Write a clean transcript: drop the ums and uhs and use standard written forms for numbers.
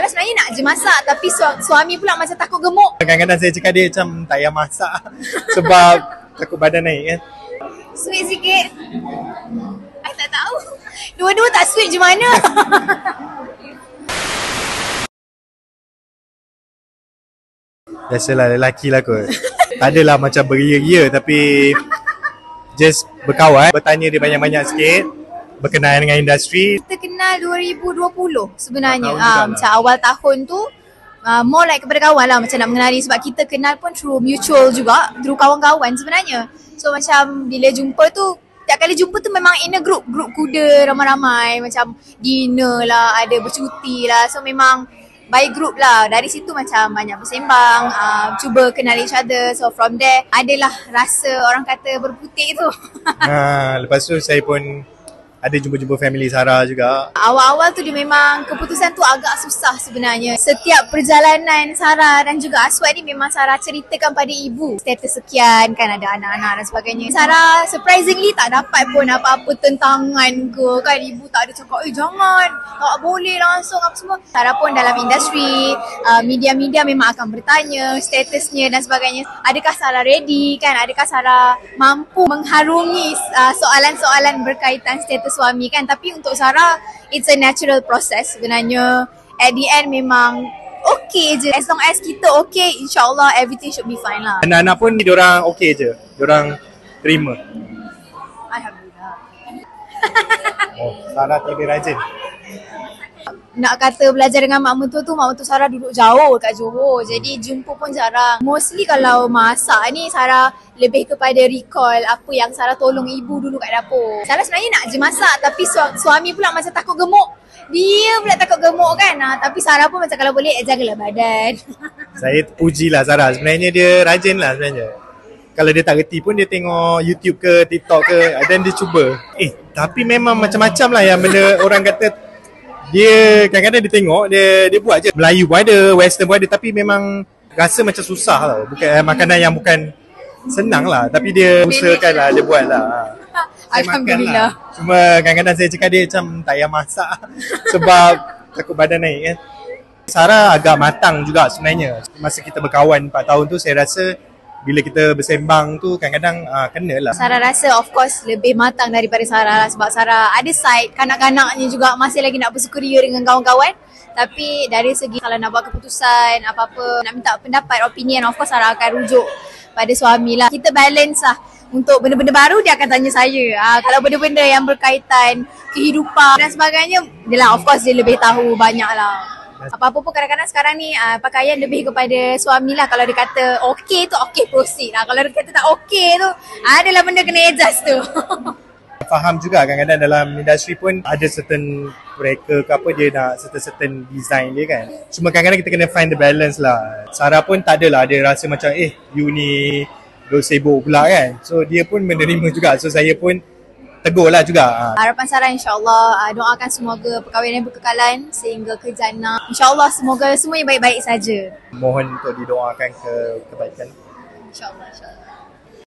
Sarah sebenarnya nak je masak, tapi suami pula macam takut gemuk. Kadang-kadang saya cakap dia macam tak payah masak sebab takut badan naik kan. Sweet sikit. I tak tahu. Dua-dua tak sweet je mana. Biasalah lelaki lah kot. Tak adalah macam beria-ria tapi just berkawan, bertanya dia banyak-banyak sikit, berkenaan dengan industri. Kita kenal 2020 sebenarnya. Lah. Macam awal tahun tu more like kepada kawan lah, macam nak mengenali, sebab kita kenal pun through mutual juga, through kawan-kawan sebenarnya. So macam bila jumpa tu, tiap kali jumpa tu memang in a group kuda ramai-ramai, macam dinner lah, ada bercuti lah. So memang by group lah. Dari situ macam banyak bersembang, cuba kenal each other. So from there adalah rasa orang kata berputik tu. Lepas tu saya pun ada jumpa-jumpa family Sarah juga. Awal-awal tu dia memang keputusan tu agak susah sebenarnya. Setiap perjalanan Sarah dan juga Aswad ni memang Sarah ceritakan pada ibu. Status sekian kan, ada anak-anak dan sebagainya. Sarah surprisingly tak dapat pun apa-apa tentangan ke kan. Ibu tak ada cakap, jangan, tak boleh langsung apa semua. Sarah pun dalam industri, media-media memang akan bertanya statusnya dan sebagainya. Adakah Sarah ready kan? Adakah Sarah mampu mengharungi soalan-soalan berkaitan status suami kan. Tapi untuk Sarah, it's a natural process sebenarnya. At the end memang okay je. As long as kita okay, insyaAllah everything should be fine lah. Anak-anak pun diorang okay je, diorang terima. Alhamdulillah. Sarah lebih rajin. Nak kata belajar dengan mak mentua tu, mak mentua Sarah duduk jauh kat Johor. Jadi jumpa pun jarang. Mostly kalau masak ni, Sarah lebih kepada recall apa yang Sarah tolong ibu dulu kat dapur. Sarah sebenarnya nak je masak, tapi suami pula macam takut gemuk. Dia pula takut gemuk kan. Tapi Sarah pun macam kalau boleh jagalah badan. Saya pujilah Sarah. Sebenarnya dia rajin lah sebenarnya. Kalau dia tak reti pun dia tengok YouTube ke TikTok ke, dan dia cuba. Tapi memang macam-macam lah yang benda orang kata. Dia kadang-kadang dia tengok, dia buat je. Melayu pun ada, Western pun ada, tapi memang rasa macam susah lah. Bukan makanan yang bukan senang lah, tapi dia usahakan lah, dia buat lah. Alhamdulillah. Lah. Cuma kadang-kadang saya cakap dia macam tak payah masak sebab takut badan naik kan. Sarah agak matang juga sebenarnya. Masa kita berkawan 4 tahun tu, saya rasa bila kita bersembang tu kadang-kadang kena lah. Sarah rasa of course lebih matang daripada Sarah lah, sebab Sarah ada side kanak-kanaknya juga masih lagi nak bersukaria dengan kawan-kawan. Tapi dari segi kalau nak buat keputusan apa-apa, nak minta pendapat, opinion, of course Sarah akan rujuk pada suami lah. Kita balance lah. Untuk benda-benda baru dia akan tanya saya. Kalau benda-benda yang berkaitan kehidupan dan sebagainya, dia lah of course dia lebih tahu banyak lah. Apa-apa pun kadang-kadang sekarang ni pakaian lebih kepada suami lah. Kalau dia kata okay tu okay, proceed lah. Kalau dia kata tak okay tu, adalah benda kena adjust tu. Faham juga kadang-kadang dalam industri pun ada certain mereka ke apa, dia nak certain design dia kan. Cuma kadang-kadang kita kena find the balance lah. Sarah pun tak adalah dia rasa macam you ni duk sibuk pula kan. So dia pun menerima juga. So saya pun tegur lah juga. Harapan Sarah insyaAllah doakan semoga perkahwinan berkekalan sehingga ke jannah. InsyaAllah semoga semuanya baik-baik saja. Mohon untuk didoakan kebaikan. InsyaAllah.